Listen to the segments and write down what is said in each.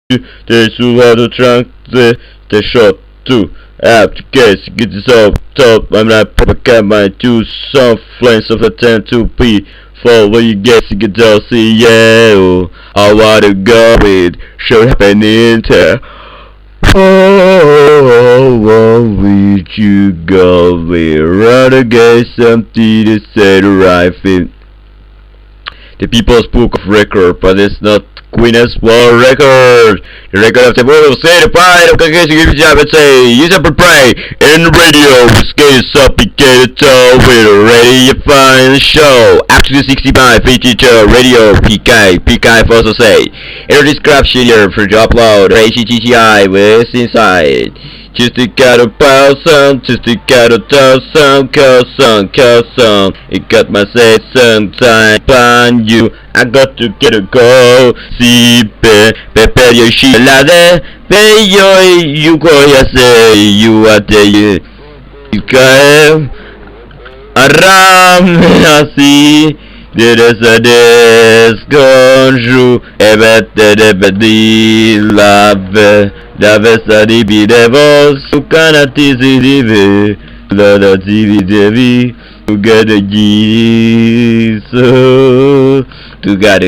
There's who have the trunk, the shot too. After case, get this off top. I'm not proper my two some flames of a 10 to P. For what you get, you get all see, yeah. I wanna go with, should happen in there. Oh, what would you go with? Rather get something to say the right thing. The People's Book of Record, but it's not Guinness World Record. The record of the world say the pride of the case you job and say use up and pray in the radio skate sophisticated toe with a ready to find the show. After the 65 feature radio PK also say in the description here for the upload HTTI with inside. Just to get a power song, just to get a tough song, cause song. It got my say sometime on you. I got to get a go. See, prepare your shit la de. You go ya say you are there. You can aram así. Desconjou et de bedi lave sa dibi devos su canatizi divi la divi devi to get a so to get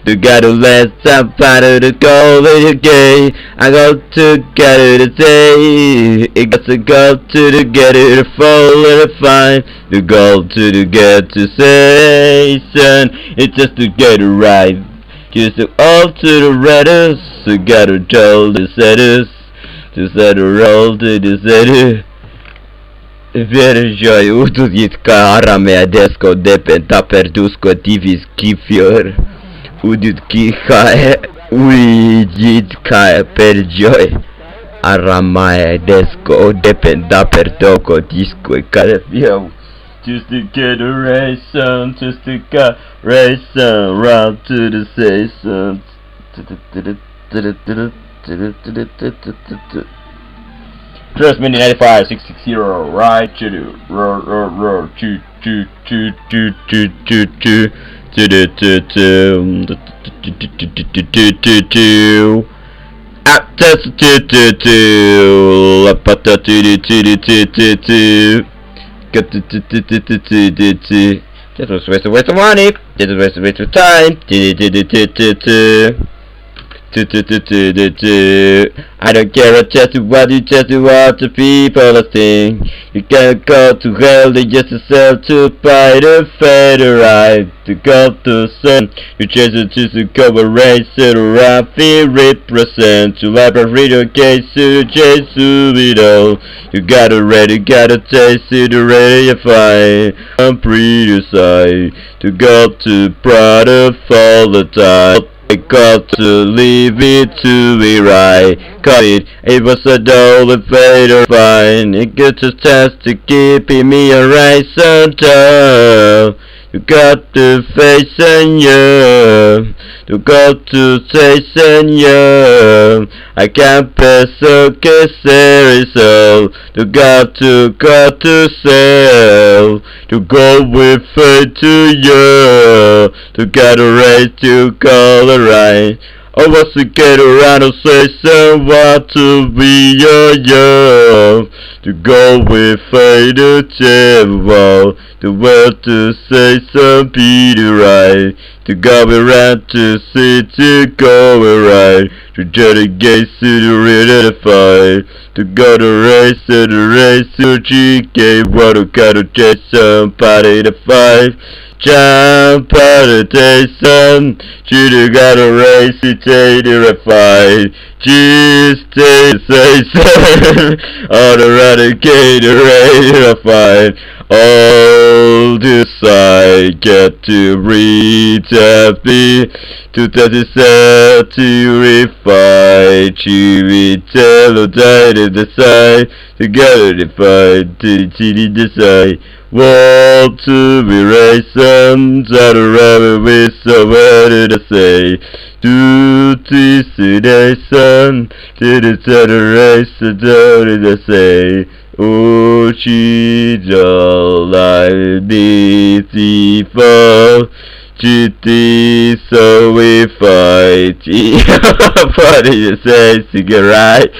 to get a let some part of the goal in the game. I got to get it today. It got to go to the get it fall and find the goal to the get to say son. It's just to get it right. Just to all to the redders. To get it told the setters. To set a roll to the setter. Vero joy, udit ca ara mea desco depenta perdusco divis kifior. Udit ki cae, udit cae per joy. Ara mea desco depenta perdoco disco e carefiau. Just to get a race on, just to get race on, round to the season. Trust me, 95 660 right to do roar choo at test la patata get just was waste of money, just was waste of time. I don't care what the people think. You can't go to hell, they just yourself to buy the fader right. To go to sun, you chase it to cover race, it around feel represent. To library radio case, to chase it all. You gotta ready, gotta taste it, ready to fight. I'm pretty side to go to product all the time. I got to leave it to be right. Cut it was a dull fader fine. It gets a chance to keep me a right center. You got to face and you. You got to say and I can't pass so kiss so. You got to sell. To go with it to you. To get a right to call it right. I was to get around and say someone to be your. To go with it to table. The world to say some Peter right. To go around to see to go right. To dedicate to the real fight. To go to race to the race to GK. What to got to chase somebody to fight. Jump out of Jason, you gotta race it, take the fight. Just take Jason, on the eradicator, ready to fight. All this I get to read happy, to set to refine, to retell or die to decide, together to fight, to decide. Want to be racing, try to run with so what did I say? To this nation, to the race, what did I say? Oh, she don't like these people. GT, so we fight. What do you say? Sing it right.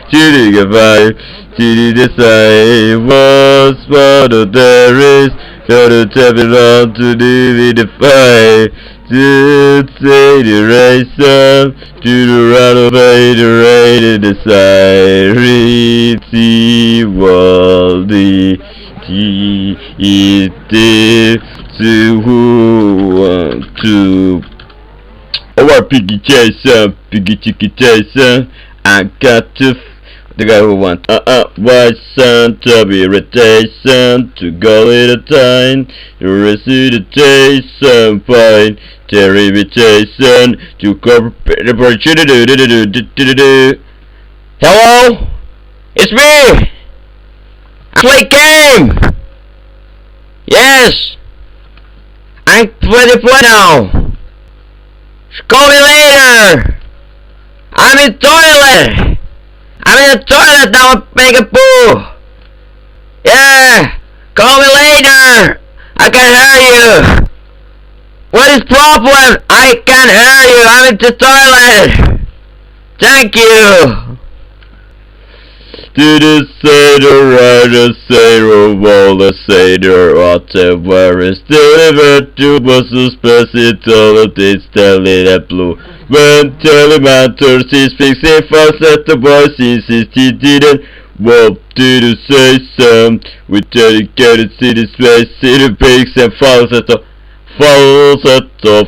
GT goodbye. GT decide what's what there is. Gotta tap it on to do the fight. To say the race up, to the run away, the raid and the T Waldi T E T to who to our piggy chaser, piggy chicky chaser. I got to the guy who wants white sun to be irritation to go at a time. You receive the Jason fine. Terry be Jason to cooperate. Hello? It's me! I play game! Yes! I'm 24 now! Call me later! I'm in toilet! I'm in the toilet now, make a poo! Yeah! Call me later! I can hear you! What is problem? I can't hear you! I'm in the toilet! Thank you! To the sailor, rider, sailor, waller, sailor, whatever is delivered to buses, possibilities, telling that blue. When telemeters is fixing fast at the voice, since he didn't walk to the say some. We dedicated city space, city pigs and falls at the fight. Falls at the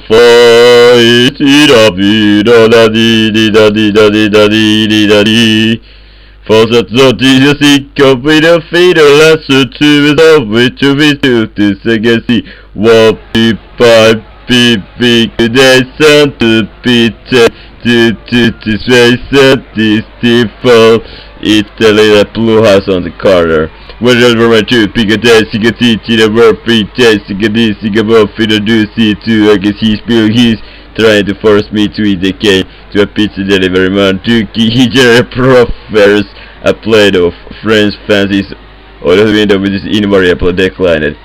Jesus, he come with a feeder, lesser to his own, which to be to second see. What be pipe, be big, they sent to Peter, to space, this fall. It's the little blue house on the corner. Whenever my two pick a day, see a teach in a word, free taste, see a this, see a more feeder, do see two, I guess he's still he's trying to force me to eat the cake to a pizza delivery man. Dookie, he just proffers a plate of French fancies or the window with his invariable decline it.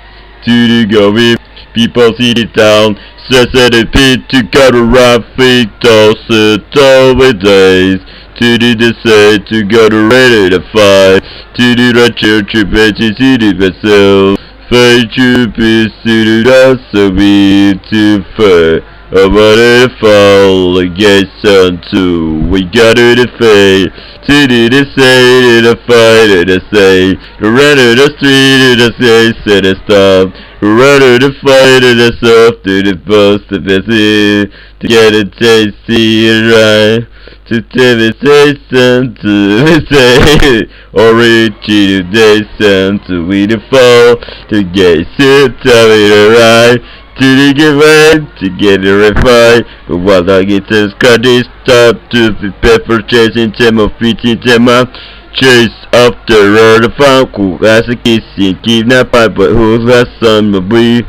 To the go with people see the town, says at the pit to cut around feet, toss it over days. To the say to go to ready to fight. To the church to bitches to the vessel. Fate to be suited also be to fair. About it fall against unto we got to the fate. To the say to the fight to the say. To run to the street to the say set the stop. Run to the fight to the soft to the bus to busy. To get a tasty right. To tell me say something to say. Or reach you today something we the fall. To get sit tell me the right. To the give right, to get it refined. But while I get this cut this start to be pepper chasing them of preaching them up. Chase after her the found cool as a kissing kidnap but who's that son will be.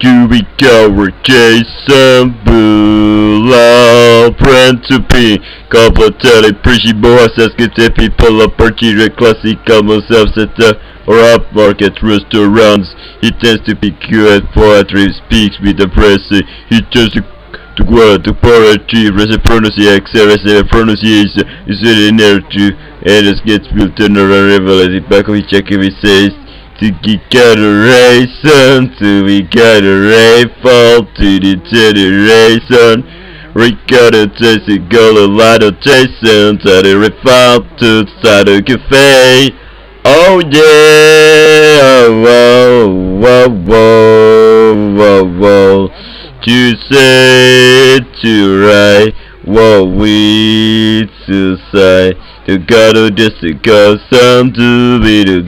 To be covered Jason Bula friend to be couple of telly pretty boys as get the people up particular classic themselves at the or upmarket restaurants. He tends to be good poetry, speaks with the press. He tends to go to poetry, pronunciation is really near to and it gets built in a rivalry. Back of each check if he says to get a race on, to we got a rifle to the generation. We gotta taste it, go a lot of Jason to the rifle to start a cafe. Oh yeah, whoa, whoa, whoa, whoa, whoa. To say, to write, what we to say. You gotta just go some to be the